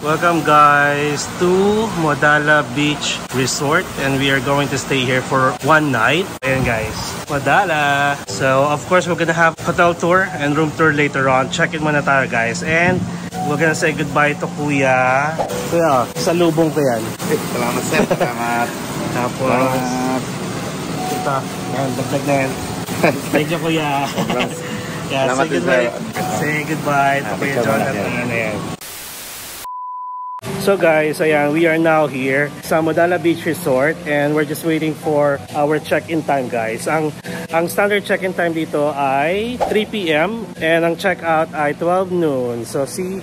Welcome guys to Modala Beach Resort, and we are going to stay here for one night. Ayan guys, Modala. So of course we're gonna have hotel tour and room tour later on. Check it muna tayo guys, and we're gonna say goodbye to Kuya. Kuya, salubong ko yan. Salamat sir, salamat. Tapos ito, yan, dagdag na yan. Thank you Kuya. Yeah, say goodbye to Kuya Jonathan. Ayan. So guys, ayan, we are now here sa Modala Beach Resort and we're just waiting for our check-in time guys. Ang standard check-in time dito ay 3 PM and ang check-out ay 12 noon. So si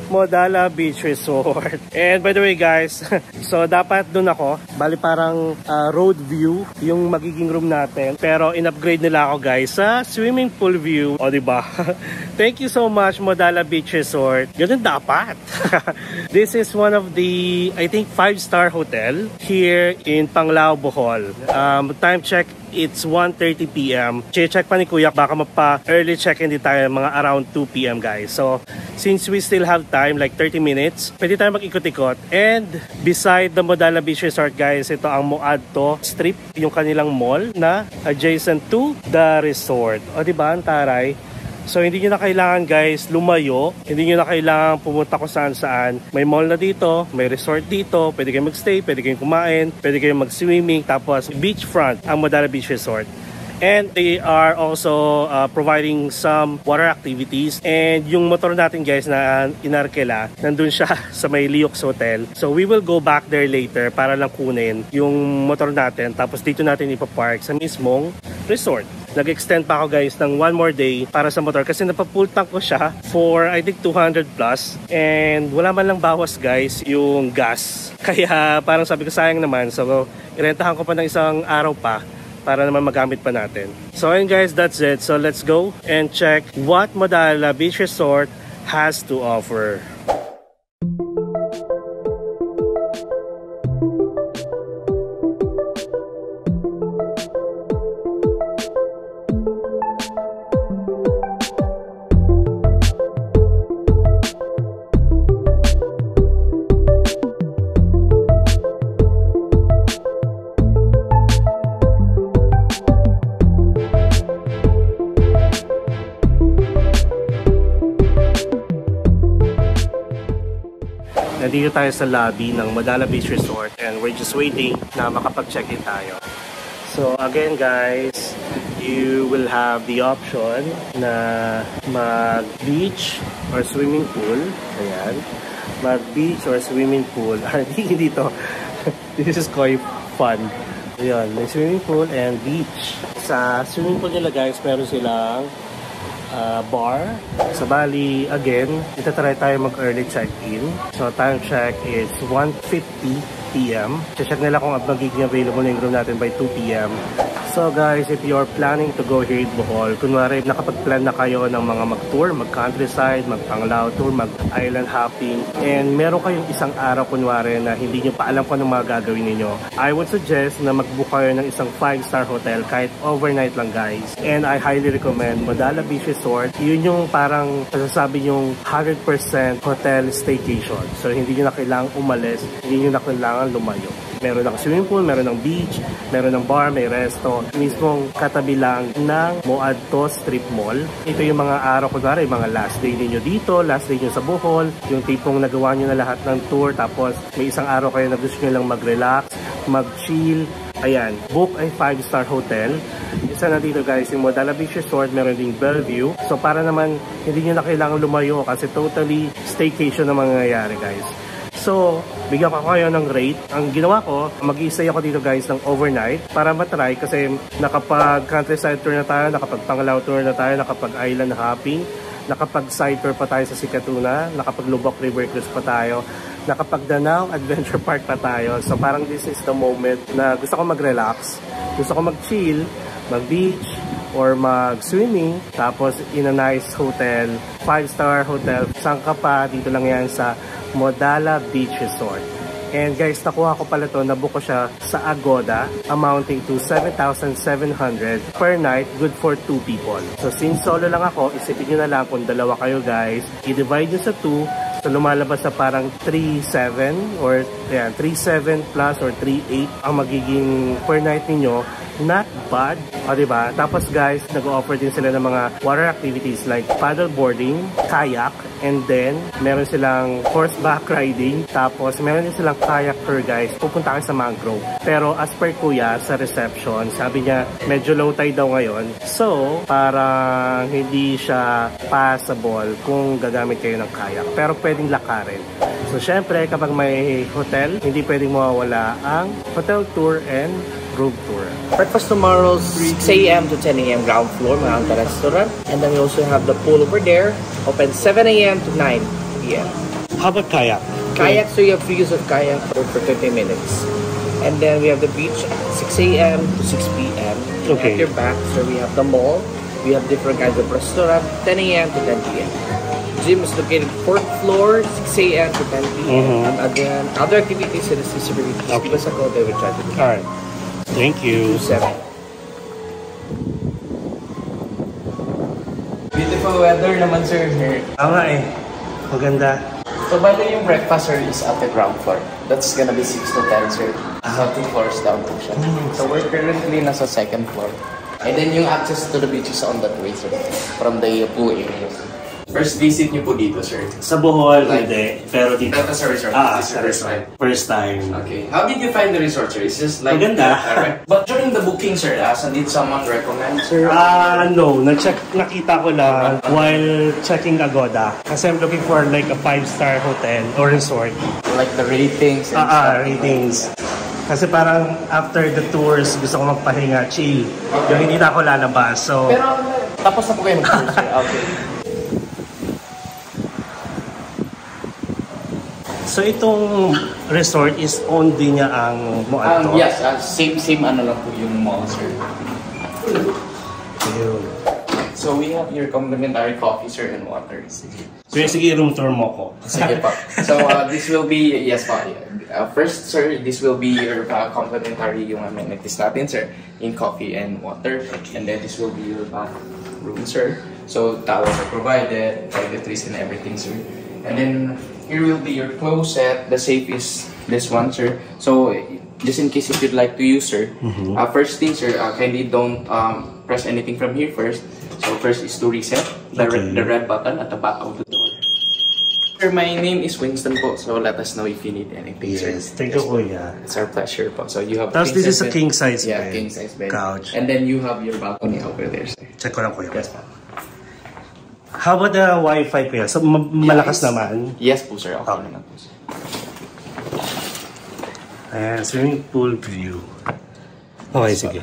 Modala Beach Resort. And by the way guys, so dapat dun ako, bali parang road view yung magiging room natin. Pero in-upgrade nila ako guys sa swimming pool view. O diba? Thank you so much Modala Beach Resort. Ganun dapat. This is one of the, I think, 5-star hotel here in Panglao, Bohol. Time check, it's 1:30 PM. Check pa ni Kuya, baka mapa-early check-in din tayo mga around 2 PM guys. So, since we still have time, like 30 minutes, pwede tayo mag-ikot-ikot. And beside the Modala Beach Resort guys, ito ang Moadto Strip, yung kanilang mall na adjacent to the resort. O diba, ang taray? So hindi nyo na kailangan guys lumayo, hindi nyo na kailangan pumunta kung saan. May mall na dito, may resort dito, pwede kayong magstay, pwede kayong kumain, pwede kayong mag-swimming, tapos beachfront ang Modala Beach Resort. And they are also providing some water activities. And yung motor natin guys na inarkela, nandun siya sa may Leox Hotel. So we will go back there later para lang kunin yung motor natin. Tapos dito natin ipapark sa mismong resort. Nag-extend pa ako guys ng 1 more day para sa motor kasi napapul tank ko siya for I think 200 plus. And wala man lang bawas guys yung gas. Kaya parang sabi ko sayang naman. So irentahan ko pa ng isang araw pa para naman magamit pa natin. So ayun guys, that's it. So let's go and check what Modala Beach Resort has to offer. Nandito tayo sa lobby ng Modala Beach Resort and we're just waiting na makapag-check-in tayo. So again guys, you will have the option na mag-beach or swimming pool. Ayan. Mag-beach or swimming pool. Dito. This is quite fun. Ayan. May swimming pool and beach. Sa swimming pool nila guys, meron silang bar. So bali, again, itatry tayo mag-early check-in. So time check is 1:50 PM. Check nila kung magiging available na yung room natin by 2 PM. So guys, if you're planning to go here in Bohol, kunwari nakapag-plan na kayo ng mga mag-tour, mag-countryside, mag-Panglao tour, mag-island hopping, and meron kayong isang araw kunwari na hindi nyo pa alam kung anong mga gagawin ninyo, I would suggest na mag-book kayo ng isang 5-star hotel kahit overnight lang guys. And I highly recommend Modala Beach Resort. Yun yung parang sasasabi yung 100% hotel staycation. So hindi nyo na kailangang umalis, hindi nyo na kailangan lumayo. Meron ng swimming pool, meron ng beach, meron ng bar, may resto. Mismong katabi lang ng Moadto Strip Mall. Ito yung mga araw ko yung mga last day ninyo dito, last day nyo sa Bohol, yung tipong nagawa nyo na lahat ng tour, tapos may isang araw kayo na gusto nyo lang mag-relax, mag-chill. Ayan, book ay 5-star hotel. Isa na dito guys, yung Modala Beach Resort, meron ding Bellevue. So para naman hindi nyo na kailangan lumayo kasi totally staycation na mangyayari guys. So, bigyan ko kayo ng rate. Ang ginawa ko, mag-i-stay ako dito guys ng overnight para matry kasi nakapag-countryside tour na tayo, nakapag-Panglao tour na tayo, nakapag-island hopping, nakapag-side tour pa tayo sa Sikatuna, nakapag-Lubok River Cruise pa tayo, nakapag-Danao Adventure Park pa tayo. So, parang this is the moment na gusto ko mag-relax, gusto ko mag-chill, mag-beach, or mag-swimming, tapos in a nice hotel, 5-star hotel. Saan ka pa? Dito lang yan sa Modala Beach Resort. And guys, nakuha ko pala to, nabook ko siya sa Agoda, amounting to 7,700 per night, good for 2 people. So since solo lang ako, isipin nyo na lang kung dalawa kayo guys, i-divide nyo sa 2, So lumalabas sa parang 3.7 or 3.7 plus or 3.8 ang magiging per night ninyo. Not bad, o diba? Tapos guys, nag-offer din sila ng mga water activities like paddle boarding, kayak, and then meron silang horseback riding, tapos meron din silang kayak tour guys. Pupunta kayo sa mangrove. Pero as per kuya sa reception, sabi niya medyo low tide daw ngayon. So, parang hindi siya passable kung gagamit kayo ng kayak. Pero pwedeng lakarin. So, syempre, kapag may hotel, hindi pwedeng mawawala ang hotel tour and room tour. Breakfast tomorrow, 6 a.m. to 10 a.m. ground floor, Mahanta Restaurant. And then we also have the pool over there, open 7 a.m. to 9 p.m. How about kayak? Kayak, so you have free use of kayak for 30 minutes. And then we have the beach at 6 a.m. to 6 p.m. Okay. At your back, so we have the mall. We have different kinds of restaurant, 10 a.m. to 10 p.m. Gym is located 4th floor, 6 a.m. to 10 p.m. And again, other activities in the CCTV. Just give us a call, they will try to do. Alright. Thank you. 7. Beautiful weather naman, sir. Tama eh. Maganda. So, bali yung breakfast, sir, is at the ground floor. That's gonna be 6 to 10, sir. So, 2 floors down po siya. So, we're currently nasa 2nd floor. And then yung access to the beach is on that way, sir. From the pool area. First visit niyo po dito, sir? Sa Bohol, hindi. Pero dito. That's a resort. This is the first time. First time. Okay. How did you find the resort, sir? It's just like... Maganda. But during the booking, sir, did someone recommend, sir? No. Nakita ko lang while checking Agoda. Kasi I'm looking for like a 5-star hotel or resort. Like the ratings and stuff. Ratings. Kasi parang after the tours, gusto ko magpahinga, chill. Okay. Yung hindi na ako lalabas. So, pero tapos na po kayo mag-tour, sir. Okay. So itong resort is owned din niya ang mall to? Yes, same ano lang po yung mall, sir. Ayun. So we have your complimentary coffee, sir, and water. So sige, room tour mo ko. Sige pa. So this will be, yes pa. First, sir, this will be your complimentary yung amenities natin, sir, in coffee and water. And then this will be your bathroom, sir. So towels are provided, toiletries and everything, sir. And then here will be your closet. The safe is this one, sir. So just in case if you'd like to use, sir. First thing, sir, kindly don't press anything from here first. So first is to reset the red button at the back of the door. Sir, my name is Winston po. So let us know if you need anything, sir. Yes, thank you, kuya. It's our pleasure po. So you have. Tapos this is a king size bed. Yeah, king size bed. Couch. And then you have your balcony over there, sir. Check ko lang, kuya. Yes po. How about the Wi-Fi, kuya? So malakas naman? Yes po, sir. Okay naman po, sir. Ayan, swimming pool view. Okay, sige.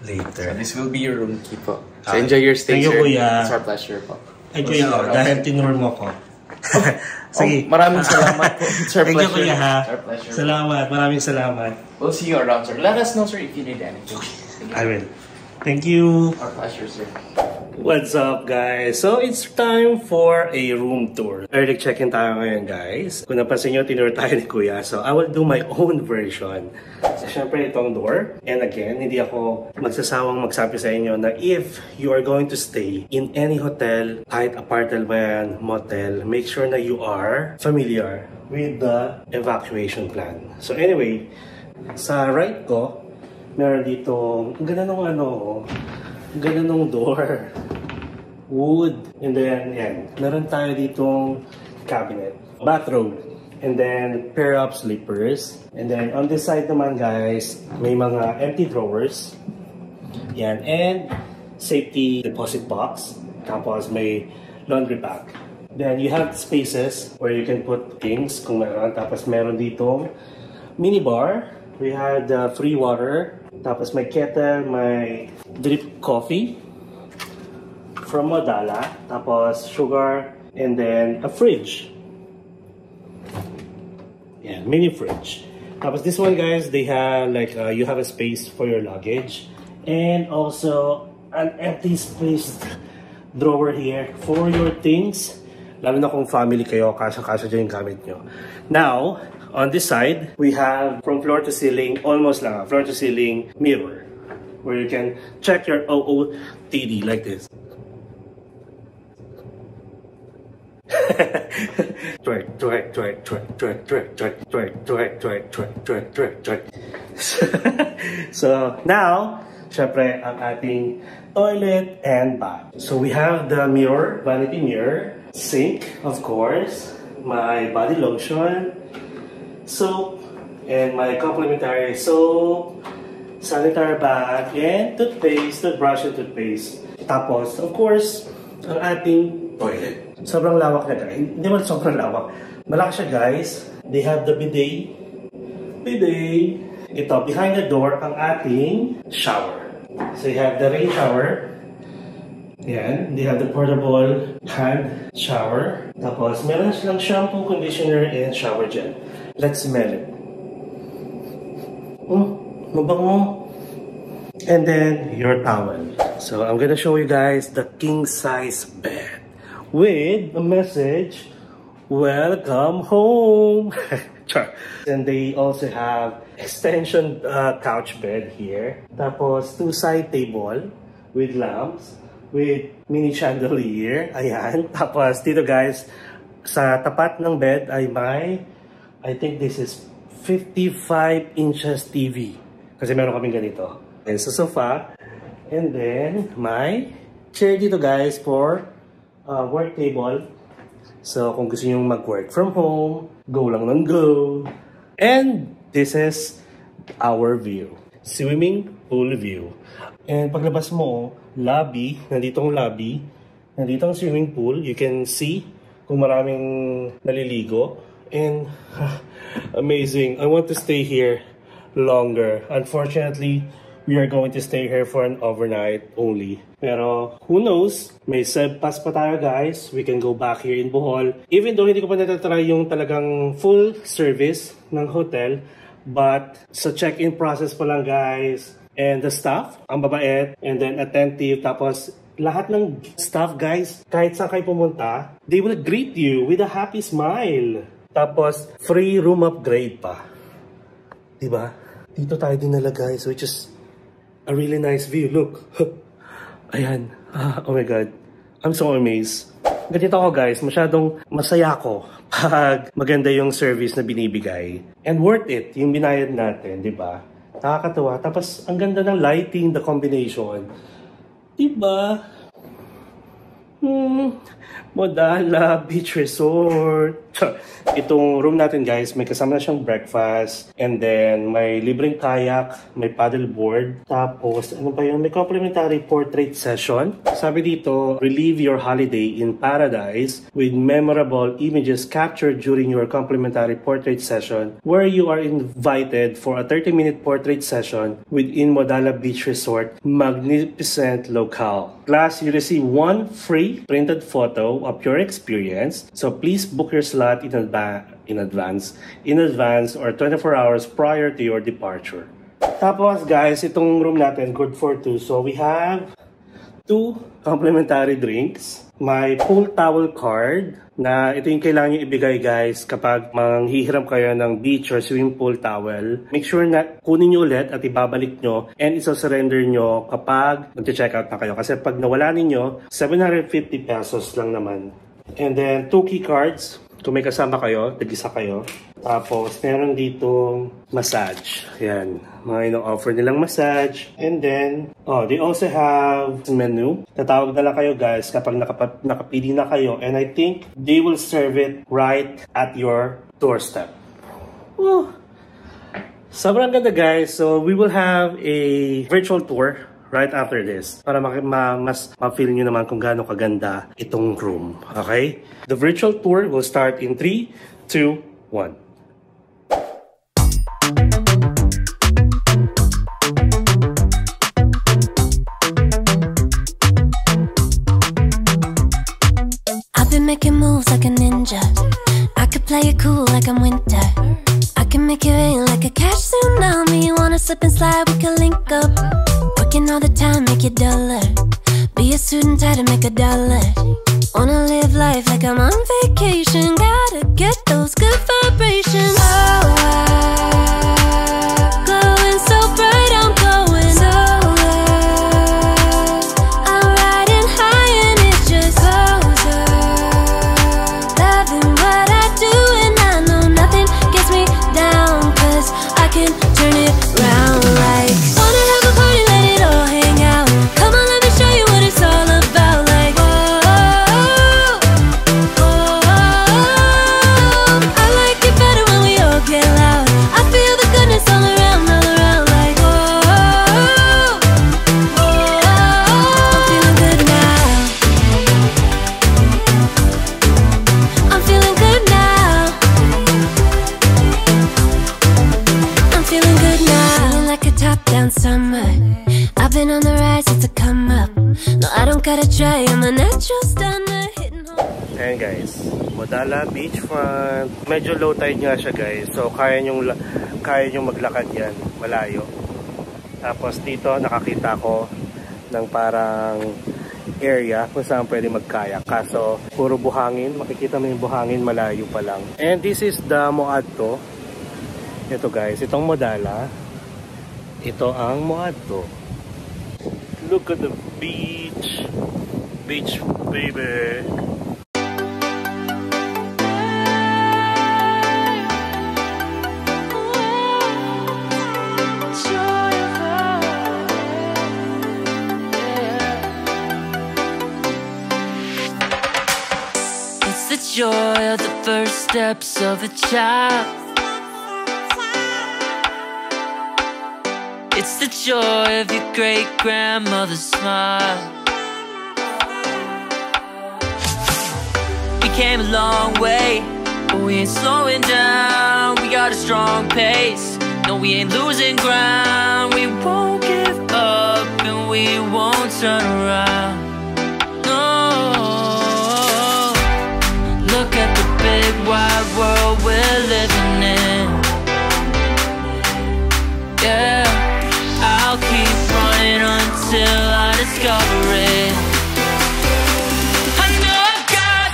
Later. So this will be your room key po. So enjoy your stay, thank you, sir. kuya. It's our pleasure po. Enjoy ako, dahil tinur mo ko. Sige. Maraming salamat po. It's our thank pleasure. you, kuya, ha. It's our pleasure. Salamat, maraming salamat. We'll see you around, sir. Let us know, sir, if you need anything. I will. Thank you. Our pleasure, sir. What's up, guys? So, it's time for a room tour. Early check-in tayo ngayon, guys. Kung napansin nyo, tinur tayo ni Kuya. So, I will do my own version. So, syempre, itong door. And again, hindi ako magsasawang magsabi sa inyo na if you are going to stay in any hotel, kahit apartment, motel, make sure na you are familiar with the evacuation plan. So, anyway, sa right ko, meron dito, ang ganda nung ang ganda nung door. Wood. And then, yan. Meron tayo ditong cabinet. Bathrobe. And then, pair up slippers. And then, on this side naman, guys, may mga empty drawers. Yan. And, safety deposit box. Tapos, may laundry bag. Then, you have spaces where you can put things kung meron. Tapos, meron ditong minibar. We had free water. Tapos may kettle, may drip coffee from Modala. Tapos sugar, and then a fridge. Yeah, mini fridge. Tapos this one, guys, they have like you have a space for your luggage, and also an empty space drawer here for your things. Lalo na kung family kayo, kasya-kasya dyan yung gamit nyo. Now, on this side, we have from floor to ceiling, almost lang, floor to ceiling mirror, where you can check your OOTD like this. Twerk, twerk, twerk, twerk, twerk, twerk, twerk, twerk, twerk, twerk, twerk, twerk, twerk, twerk. So now, syempre, ang ating toilet and bath. So we have the mirror, vanity mirror, sink, of course, my body lotion, soap, and my complimentary soap, sanitary bag, and toothpaste, toothbrush and toothpaste. Tapos, of course, ang ating toilet. Sobrang lawak na guys. Hindi man sobrang lawak. Malaki siya guys. They have the bidet. Bidet. Ito, behind the door, ang ating shower. So you have the rain shower. Yan. They have the portable hand shower. Tapos, meron silang shampoo, conditioner, and shower gel. Let's smell it. Mabango. And then, your towel. So, I'm gonna show you guys the king-size bed with a message, welcome home. And they also have extension couch bed here. Tapos, 2 side table with lamps, with mini chandelier. Ayan. Tapos, dito guys, sa tapat ng bed ay may, I think this is 55 inches TV. Kasi meron kaming ganito. And sa sofa. And then, may chair dito guys for work table. So, kung gusto nyo mag-work from home, go lang ng go. And this is our view. Swimming pool view. And paglabas mo, lobby, nandito ang lobby, nandito ang swimming pool. You can see kung maraming naliligo. And amazing. I want to stay here longer. Unfortunately, we are going to stay here for an overnight only. Pero who knows? May pass pa tayo guys. We can go back here in Bohol. Even though hindi ko pa natatry yung talagang full service ng hotel. But sa check-in process pa lang guys. And the staff, ang babait. And then attentive. Tapos lahat ng staff guys, kahit saan kayo pumunta, they will greet you with a happy smile. Tapos free room upgrade pa. Diba? Dito tayo dinala guys, which is a really nice view. Look. Ayan. Oh my God. I'm so amazed. Ganito ako guys. Masyadong masaya ako pag maganda yung service na binibigay. And worth it. Yung binayad natin. Diba? Nakakatawa. Tapos ang ganda ng lighting, the combination. Diba? Modala Beach Resort. Itong room natin guys, may kasama na siyang breakfast. And then, may libreng kayak, may paddleboard. Tapos, ano ba yun? May complimentary portrait session. Sabi dito, relive your holiday in paradise with memorable images captured during your complimentary portrait session, where you are invited for a 30-minute portrait session within Modala Beach Resort, magnificent locale. Plus, you receive 1 free printed photo of your experience. So please book your slot in advance or 24 hours prior to your departure. Tapos guys, itong room natin good for 2. So we have 2 complimentary drinks, my pool towel card na ito yung kailangan nyo ibigay guys kapag manghihiram kayo ng beach or swimming pool towel. Make sure na kunin nyo ulit at ibabalik nyo and isa-surrender nyo kapag mag-check out na kayo. Kasi pag nawala ninyo, 750 pesos lang naman. And then 2 key cards. Kung may kasama kayo, tag-isa kayo. Tapos, meron dito massage. Yan. Mga ino-offer nilang massage. And then, they also have menu. Tatawag na lang kayo guys kapag nakapili na kayo. And I think they will serve it right at your doorstep. Woo! Sobrang ganda guys. So, we will have a virtual tour right after this para mas ma-feel nyo naman kung gaano kaganda itong room. Okay? The virtual tour will start in 3, 2, 1. I've been making moves like a ninja. I could play it cool like I'm winter. I can make it rain like a cash tsunami. You wanna slip and slide, we can link up. Working all the time, make it dollar. Be a student, try to make a dollar. Wanna live life like I'm on vacation. Gotta get those good vibrations. Oh, glowing so bright, I'm going over. I'm riding high and it just goes up. summer. I've been on the rise, it's a come up. No, I don't gotta try, I'm a natural stunner. Hitting home. Ayan guys, Modala Beachfront. Medyo low tide nga siya guys. So kaya nyong maglakad yan, malayo. Tapos dito nakakita ko ng parang area kung saan pwede magkayak. Kaso puro buhangin, makikita mo yung buhangin malayo pa lang. And this is the Moadto. Ito guys, itong Modala. Ito ang Moadto. Look at the beach. Beach baby. Joy of the first steps of a child. It's the joy of your great-grandmother's smile. We came a long way, but we ain't slowing down. We got a strong pace, no we ain't losing ground. We won't give up and we won't turn around. Look at the big wide world we're living in. Yeah, I'll keep running until I discover it. I know I've got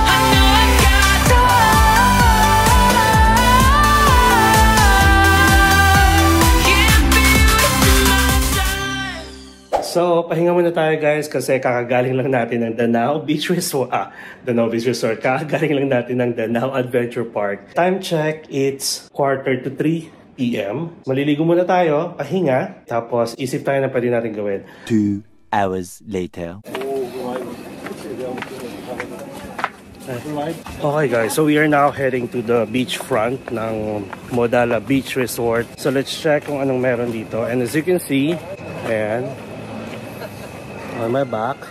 I know I've got can't be wasting my time. So, pahinga muna tayo guys kasi kakagaling lang natin ng Danao Beach Resort. Danao Beach Resort. Kakagaling lang natin ng Danao Adventure Park. Time check, it's 2:45 p.m. Maliligo muna tayo, pahinga. Tapos, isip tayo na pwede natin gawin. 2 hours later. Okay guys, so we are now heading to the beachfront ng Modala Beach Resort. So, let's check kung anong meron dito. And as you can see, ayan, on my back,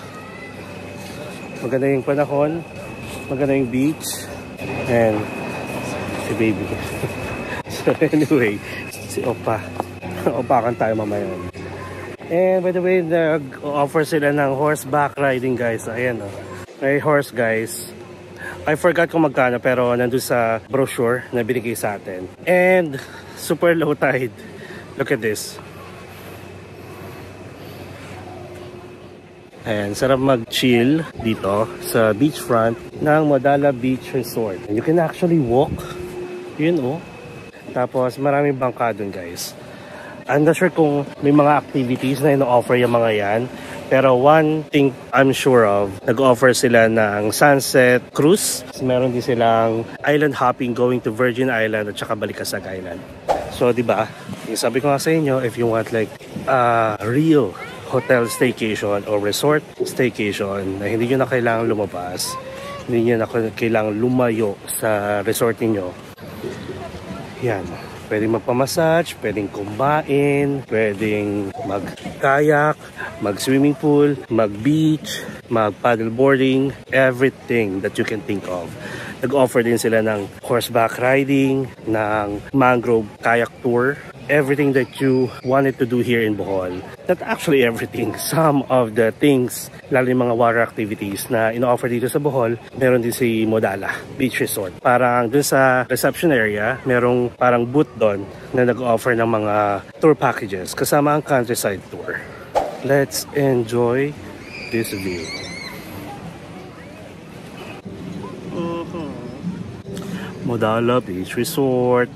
maganda yung panahon, maganda yung beach, and si baby. So anyway, si Opa. Opakan tayo mamaya. And by the way, nag-offer sila ng horseback riding guys. Ayan o. May horse guys. I forgot kung magkano pero nandun sa brochure na binigay sa atin. And super low tide. Look at this. Ayan, sarap mag-chill dito sa beachfront ng Modala Beach Resort. And you can actually walk. Yun oh. Tapos maraming bangka dun guys. I'm not sure kung may mga activities na ino-offer yung mga yan. Pero one thing I'm sure of, nag-offer sila ng sunset cruise. Meron din silang island hopping going to Virgin Island at saka Balikasag Island. So, di ba? Yung sabi ko nga sa inyo, if you want like real hotel staycation or resort staycation na hindi nyo na kailangan lumabas, hindi nyo na kailangan lumayo sa resort niyo. Yan. Pwedeng magpamassage, pwedeng kumain, pwedeng mag-kayak, mag-swimming pool, mag-beach, mag-paddleboarding, everything that you can think of. Nag-offer din sila ng horseback riding, ng mangrove kayak tour, everything that you wanted to do here in Bohol. Not actually everything. Some of the things, lalo yung mga water activities na ino-offer dito sa Bohol, meron din si Modala Beach Resort. Parang dun sa reception area, merong parang booth doon na nag-offer ng mga tour packages kasama ang countryside tour. Let's enjoy this view. Modala Beach Resort.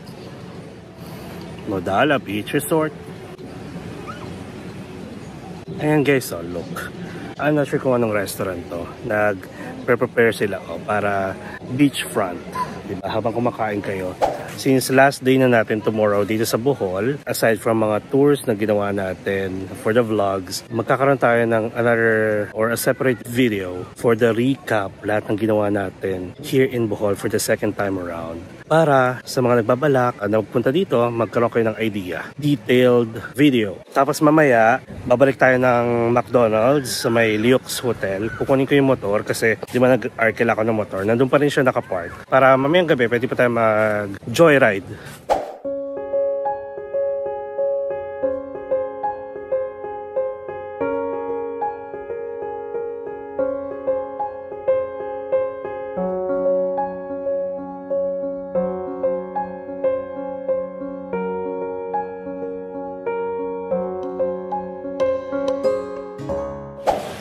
Modala Beach Resort. Ayan guys, oh, look. I'm not sure kung anong restaurant to. Nag-prepare sila para beachfront. Diba? Habang kumakain kayo. Since last day na natin tomorrow dito sa Bohol, aside from mga tours na ginawa natin for the vlogs, magkakaroon tayo ng another or a separate video for the recap lahat ng ginawa natin here in Bohol for the second time around. Para sa mga nagbabalak na magpunta dito, magkaroon kayo ng idea. Detailed video. Tapos mamaya, babalik tayo ng McDonald's sa may may Lux Hotel. Kukunin ko yung motor kasi di ba nag-arkela ako ng motor. Nandun pa rin siya nakapark. Para mamayang gabi pwede pa tayo mag-joyride.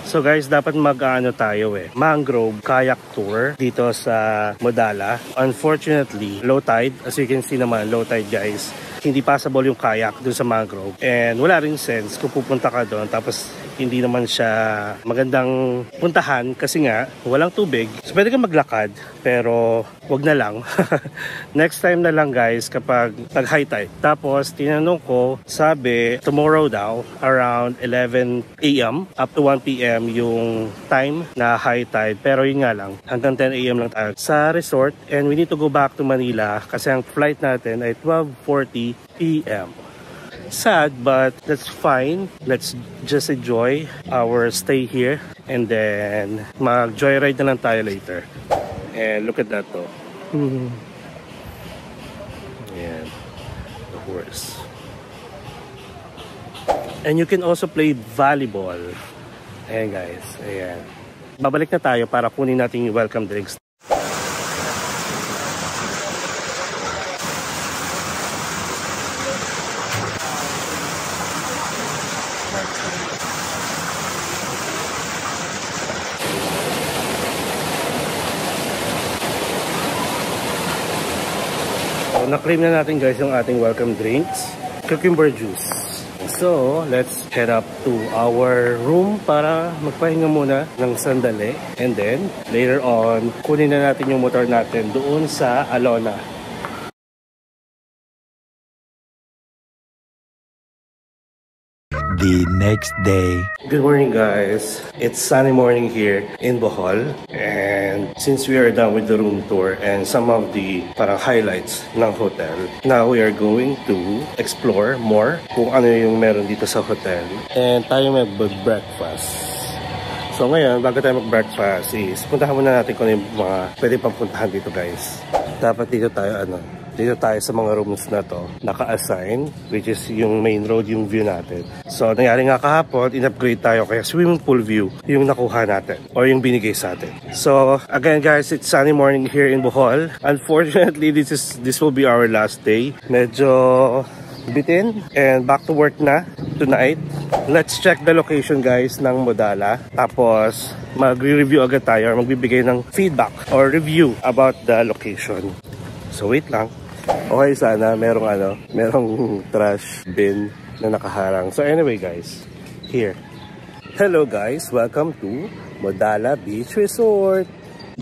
So guys, dapat mag-ano tayo mangrove kayak tour dito sa Modala. Unfortunately, low tide. As you can see naman, low tide guys. Hindi possible yung kayak dun sa mangrove. And wala rin sense kung pupunta ka doon tapos hindi naman siya magandang puntahan kasi nga walang tubig. So pwede kang maglakad pero wag na lang. Next time na lang guys kapag high tide. Tapos tinanong ko, sabi tomorrow daw around 11 AM up to 1 PM yung time na high tide. Pero yun nga lang, hanggang 10 AM lang tayo sa resort and we need to go back to Manila kasi ang flight natin ay 12:40 PM. Sad, but that's fine. Let's just enjoy our stay here and then mag-joyride na lang tayo later. And look at that though. Ayan, the horse. And you can also play volleyball. Ayan guys, ayan. Babalik na tayo para kunin natin yung welcome drinks. Na-claim na natin guys yung ating welcome drinks, cucumber juice. So, let's head up to our room para magpahinga muna ng sandali. And then, later on, kunin na natin yung motor natin doon sa Alona. The next day. Good morning guys. It's sunny morning here in Bohol. And since we are done with the room tour and some of the parang highlights ng hotel, now we are going to explore more kung ano yung meron dito sa hotel. And tayo mag-breakfast. So ngayon, bago tayo mag-breakfast is puntahan muna natin kung ano yung mga pwede pang puntahan dito guys. Dapat dito tayo sa mga rooms na to naka-assign, which is yung main road yung view natin. So nangyari nga kahapon, in-upgrade tayo kaya swimming pool view yung nakuha natin or yung binigay sa atin. So again guys, it's sunny morning here in Bohol. Unfortunately, this will be our last day. Medyo bitin and back to work na tonight. Let's check the location guys ng Modala. Tapos mag-review agad tayo or magbibigay ng feedback or review about the location. So wait lang. Okay, sana merong trash bin na nakaharang. So anyway guys, here. Hello guys, welcome to Modala Beach Resort.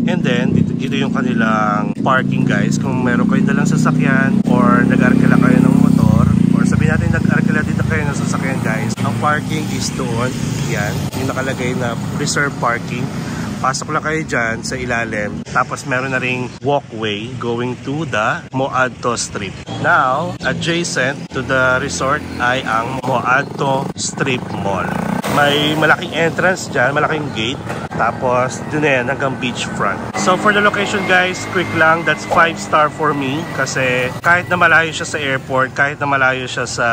And then, dito yung kanilang parking guys. Kung meron kayo dalang sasakyan or nag-arkela kayo ng motor or sabihin natin nag-arkela dito kayo ng sasakyan guys, ang parking is doon. Yan, yung nakalagay na reserve parking. Pasok lang kayo dyan sa ilalim. Tapos meron na ring walkway going to the Moadto Strip. Now, adjacent to the resort ay ang Moadto Strip Mall. May malaking entrance dyan, malaking gate. Tapos, dun na yan, hanggang beachfront. So, for the location guys, quick lang, that's 5-star for me. Kasi, kahit na malayo siya sa airport, kahit na malayo siya sa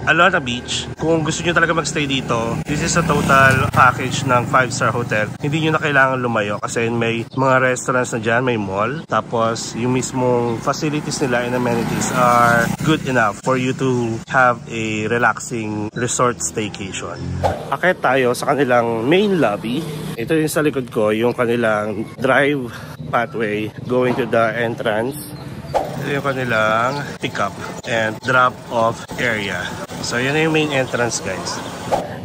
Alona Beach, kung gusto nyo talaga magstay dito, this is a total package ng 5-star hotel. Hindi nyo na kailangan lumayo kasi may mga restaurants na dyan, may mall. Tapos, yung mismong facilities nila and amenities are good enough for you to have a relaxing resort staycation. Akit tayo sa kanilang main lobby. Ito yung sa likod ko, yung kanilang drive pathway going to the entrance. Ito yung kanilang pick-up and drop-off area. So, yun na yung main entrance, guys.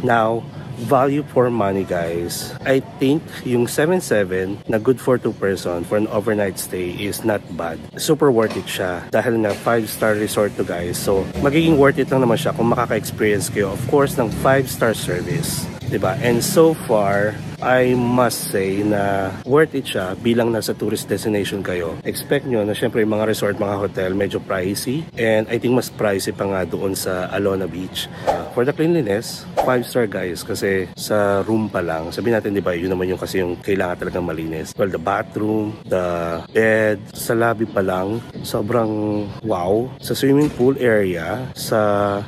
Now, value for money, guys. I think yung 7.7 na good for 2 person for an overnight stay is not bad. Super worth it siya dahil na 5-star resort to guys. So, magiging worth it lang naman siya kung makaka-experience kayo, of course, ng 5-star service. Diba? And so far, I must say na worth it siya bilang nasa tourist destination kayo. Expect nyo na syempre mga resort, mga hotel, medyo pricey. And I think mas pricey pa nga doon sa Alona Beach. For the cleanliness, 5-star guys. Kasi sa room pa lang, sabihin natin diba, yun naman yung kasi yung kailangan talagang malinis. Well, the bathroom, the bed, sa lobby pa lang, sobrang wow. Sa swimming pool area, sa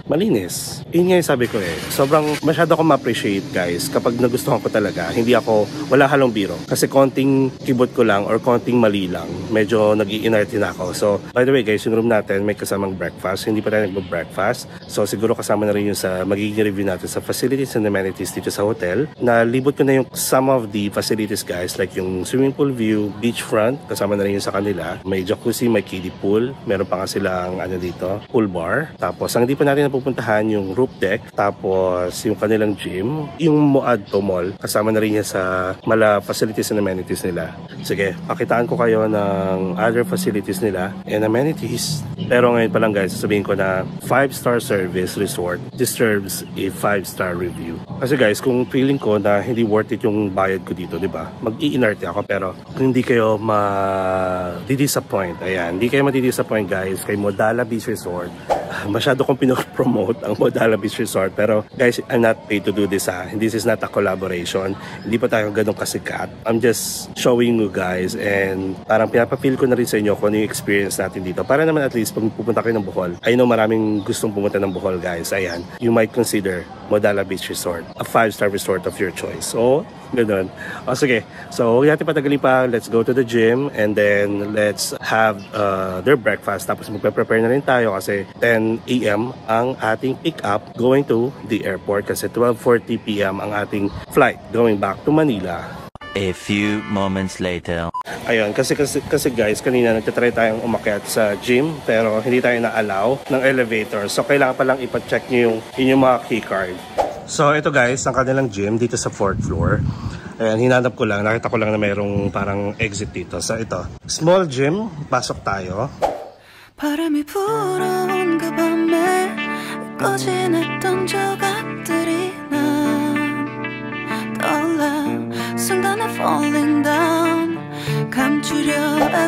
malinis. Yun nga yung sabi ko sobrang masyado akong ma-appreciate guys kapag nagustuhan ko talaga. Hindi ako, wala halong biro. Kasi konting kibot ko lang or konting mali lang, medyo nag-i-inerte na ako. So, by the way guys, yung room natin may kasamang breakfast. Hindi pa tayo nag-breakfast. So, siguro kasama na rin yung sa magiging review natin sa facilities and amenities dito sa hotel. Nalibot ko na yung some of the facilities guys, like yung swimming pool view, beachfront, kasama na rin yung sa kanila. May jacuzzi, may kiddie pool. Meron pa nga silang dito, pool bar. Tapos, ang hindi pa natin napupuntahan yung roof deck. Tapos, yung kanilang gym. Yung Moadto Mall, kasama na rin yan sa mala facilities and amenities nila. Sige, pakitaan ko kayo ng other facilities nila and amenities. Pero ngayon pa lang guys, sasabihin ko na 5-star service resort deserves a 5-star review. Kasi guys, kung feeling ko na hindi worth it yung bayad ko dito, di ba? Mag-i-inerte ako pero hindi kayo ma-disappoint. Ayan, hindi kayo ma-disappoint guys kay Modala Beach Resort. Masyado kong pinopromote ang Modala Beach Resort pero guys, I'm not paid to do this This is not a collaboration. Hindi pa tayo ganun kasikat. I'm just showing you guys and parang pinapapil ko na rin sa inyo kung ano yung experience natin dito. Para naman at least pag pupunta kayo ng Bohol, I know maraming gustong pumunta ng Bohol guys. Ayan, you might consider Modala Beach Resort a 5-star resort of your choice. So, ganun. O sige, so huwag natin patagalin pa. Let's go to the gym and then let's have their breakfast. Tapos magpe-prepare na rin tayo kasi 10 AM ang ating pick up going to the airport kasi 12:40 PM ang ating flight going back to Manila. A few moments later. Ayun, kasi guys, kanina nagtatry tayong umakyat sa gym pero hindi tayo na-allow ng elevator. So kailangan palang ipa-check nyo yung mga keycard. So ito guys, ang kanilang gym dito sa 4th floor. Ayan, hinanap ko lang, nakita ko lang na mayroong parang exit dito. So ito, small gym, pasok tayo. 바람이 불어온 그 밤에 꺼진했던 조각들이 난 떠올라 순간에 falling down 감추려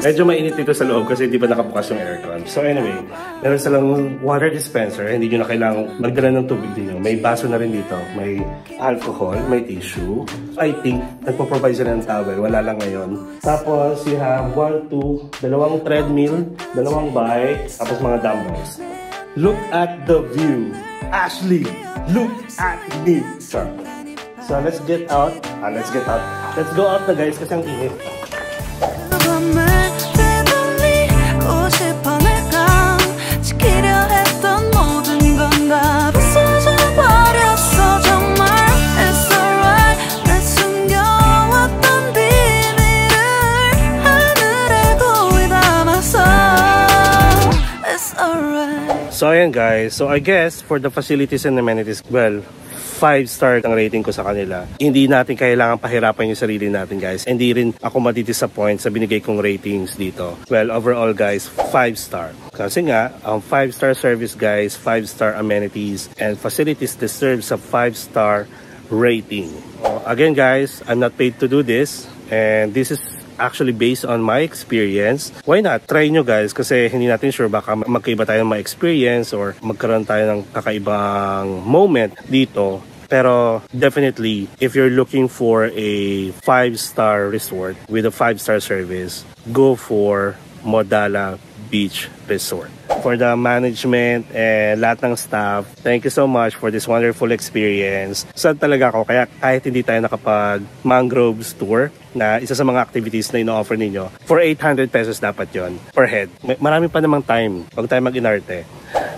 medyo mainit dito sa loob kasi hindi pa nakabukas yung aircon. So anyway, meron silang water dispenser. Hindi nyo na kailangang magdala ng tubig din nyo. May baso na rin dito. May alcohol, may tissue. I think, nagpo-provide sila ng towel. Wala lang ngayon. Tapos, you have 1, 2, dalawang treadmill, dalawang bike, tapos mga dumbbells. Look at the view. Ashley, look at me. So let's get out. Let's go out na guys kasi ang init. So ayan guys, so I guess for the facilities and amenities, well, 5-star ang rating ko sa kanila. Hindi natin kailangan pahirapan yung sarili natin guys. Hindi rin ako madi-disappoint sa binigay kong ratings dito. Well, overall guys, 5-star. Kasi nga, ang 5-star service guys, 5-star amenities, and facilities deserves a 5-star rating. Again guys, I'm not paid to do this, and this is actually based on my experience. Why not? Try nyo guys kasi hindi natin sure baka magkaiba tayo ng ma-experience or magkaroon tayo ng kakaibang moment dito. Pero definitely, if you're looking for a 5-star resort with a 5-star service, go for Modala Beach Resort. For the management and lahat ng staff, thank you so much for this wonderful experience. Sad talaga ako, kaya kahit hindi tayo nakapag mangroves tour, na isa sa mga activities na ino-offer ninyo, for 800 pesos dapat yon per head. Marami pa namang time pag tayo mag-inarte.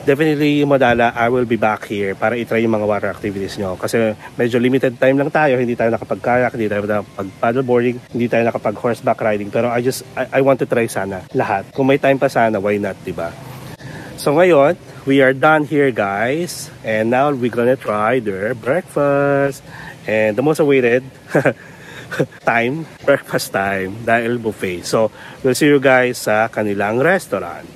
Definitely, Modala, I will be back here para itry yung mga water activities nyo. Kasi medyo limited time lang tayo, hindi tayo nakapag-kayak, hindi tayo nakapag-paddleboarding, hindi tayo nakapag-horseback riding. Pero I want to try sana lahat. Kung may time pa sana, why not, diba? So ngayon, we are done here guys. And now, we're gonna try their breakfast. And the most awaited time, breakfast time, dahil buffet. So, we'll see you guys sa kanilang restaurant.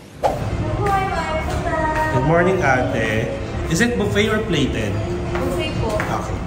Good morning, ate. Is it buffet or plated? Buffet po. Okay.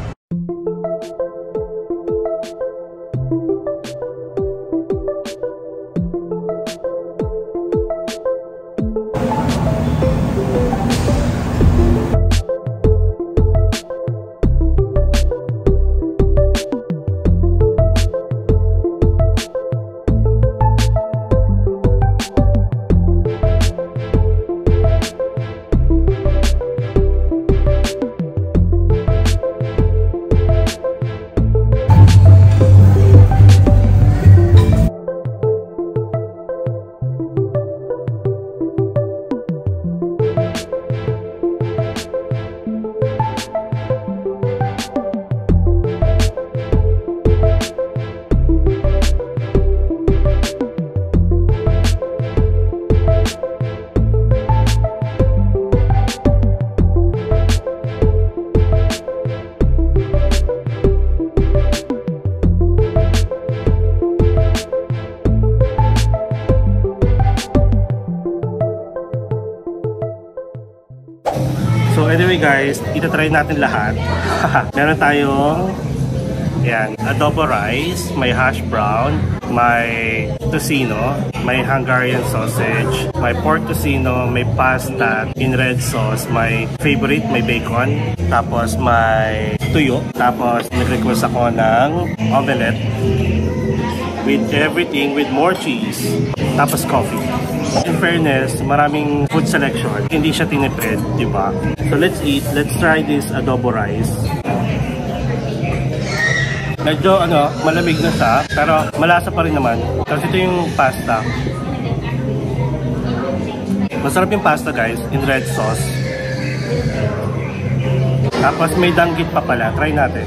So anyway guys, itatry natin lahat. Meron tayong yan, adobo rice, may hash brown, may tocino, may Hungarian sausage, may pork tocino, may pasta in red sauce, my favorite, may bacon, tapos may tuyo, tapos nag-request ako ng omelette with everything, with more cheese, tapos coffee. In fairness, maraming food selection. Hindi siya tinipid, di ba? So let's eat. Let's try this adobo rice. Medyo malamig na siya, pero malasa pa rin naman. Kasi ito yung pasta. Masarap yung pasta guys, in red sauce. Tapos may danggit pa pala. Try natin.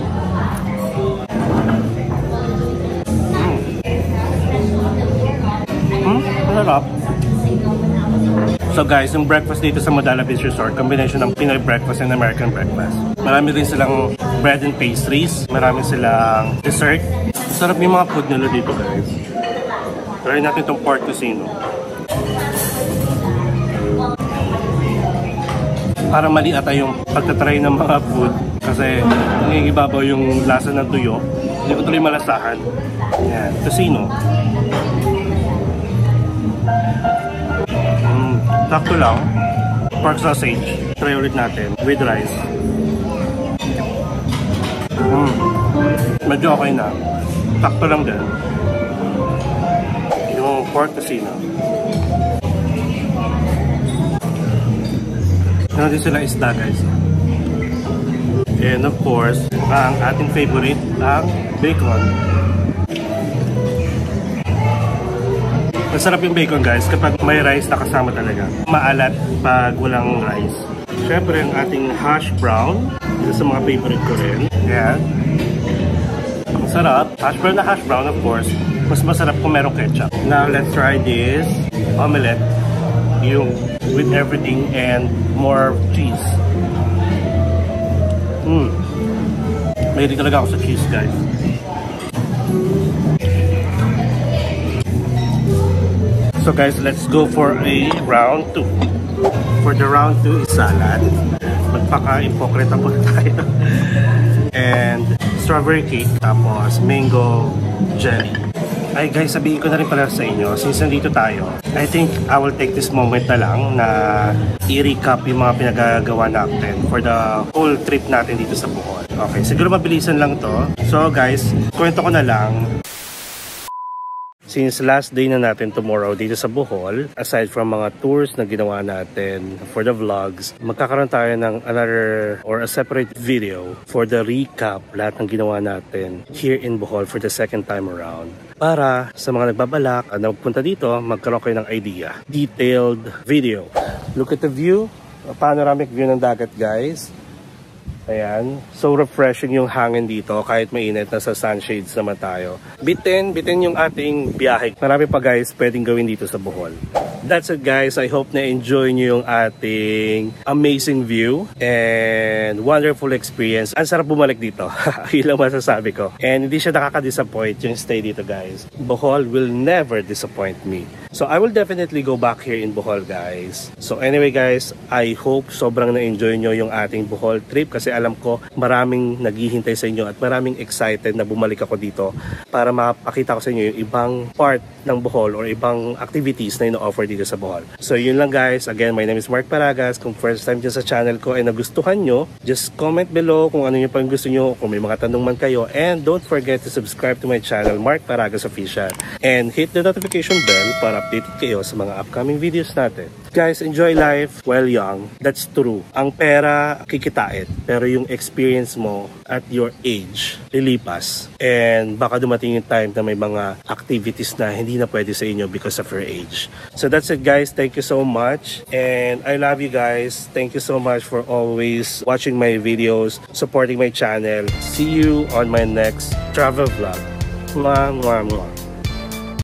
Masarap. So guys, yung breakfast dito sa Modala Beach Resort, combination ng Pinoy breakfast and American breakfast. Marami rin silang bread and pastries, marami silang dessert. Sarap yung mga food nila dito guys. Try natin itong pork tocino. Parang mali ata yung pagtatry ng mga food kasi nangingibabaw yung lasa ng tuyo. Hindi ko tuloy malasahan. Yan, tocino. Sakto lang. Pork sausage. Try ulit natin with rice. Medyo okay na. Sakto lang din. Yung pork tocino. Meron din sila isda guys. And of course, ang ating favorite, ang bacon. Masarap yung bacon guys kapag may rice na kasama talaga. Maalat pag walang rice. Siyempre ang ating hash brown. Isa sa mga favorite ko rin. Ayan. Ang sarap. Hash brown of course. Mas masarap kung merong ketchup. Now let's try this omelette. Yung with everything and more cheese. Mahilig talaga ako sa cheese guys. So guys, let's go for a round 2. For the round 2 is salad. Magpaka-impokreta po tayo. And strawberry cake, tapos mango jelly. Ay guys, sabihin ko na rin pala sa inyo, since nandito tayo, I think I will take this moment na lang na i-recap yung mga pinagagawa natin for the whole trip natin dito sa Bohol. Okay, siguro mabilisan lang to. So guys, kwento ko na lang. Since last day na natin tomorrow dito sa Bohol, aside from mga tours na ginawa natin for the vlogs, magkakaroon tayo ng another or a separate video for the recap lahat ng ginawa natin here in Bohol for the second time around. Para sa mga nagbabalak na magpunta dito, magkaroon kayo ng idea. Detailed video. Look at the view. A panoramic view ng dagat guys. Ayan. So refreshing yung hangin dito kahit mainit, nasa sunshades naman tayo. Bitin yung ating biyahe. Marami pa guys pwedeng gawin dito sa Bohol. That's it guys. I hope na enjoy nyo yung ating amazing view and wonderful experience. Ang sarap bumalik dito. Yun lang masasabi ko. And hindi siya nakaka-disappoint yung stay dito guys. Bohol will never disappoint me. So I will definitely go back here in Bohol guys. So anyway guys, I hope sobrang na-enjoy nyo yung ating Bohol trip kasi alam ko maraming naghihintay sa inyo at maraming excited na bumalik ako dito para mapakita ko sa inyo yung ibang part ng Bohol or ibang activities na ino-offer dito sa Bohol. So yun lang guys, again, my name is Mark Paragas. Kung first time dyan sa channel ko ay nagustuhan nyo, just comment below kung ano yung pang gusto nyo, kung may mga tanong man kayo, and don't forget to subscribe to my channel, Mark Paragas Official, and hit the notification bell para updated kayo sa mga upcoming videos natin. Guys, enjoy life while young. That's true. Ang pera kikitain, pero yung experience mo at your age lilipas, and baka dumating yung time na may mga activities na hindi na pwede sa inyo because of your age. So that's it guys, thank you so much, and I love you guys. Thank you so much for always watching my videos, supporting my channel. See you on my next travel vlog. Mwah, mwah, mwah.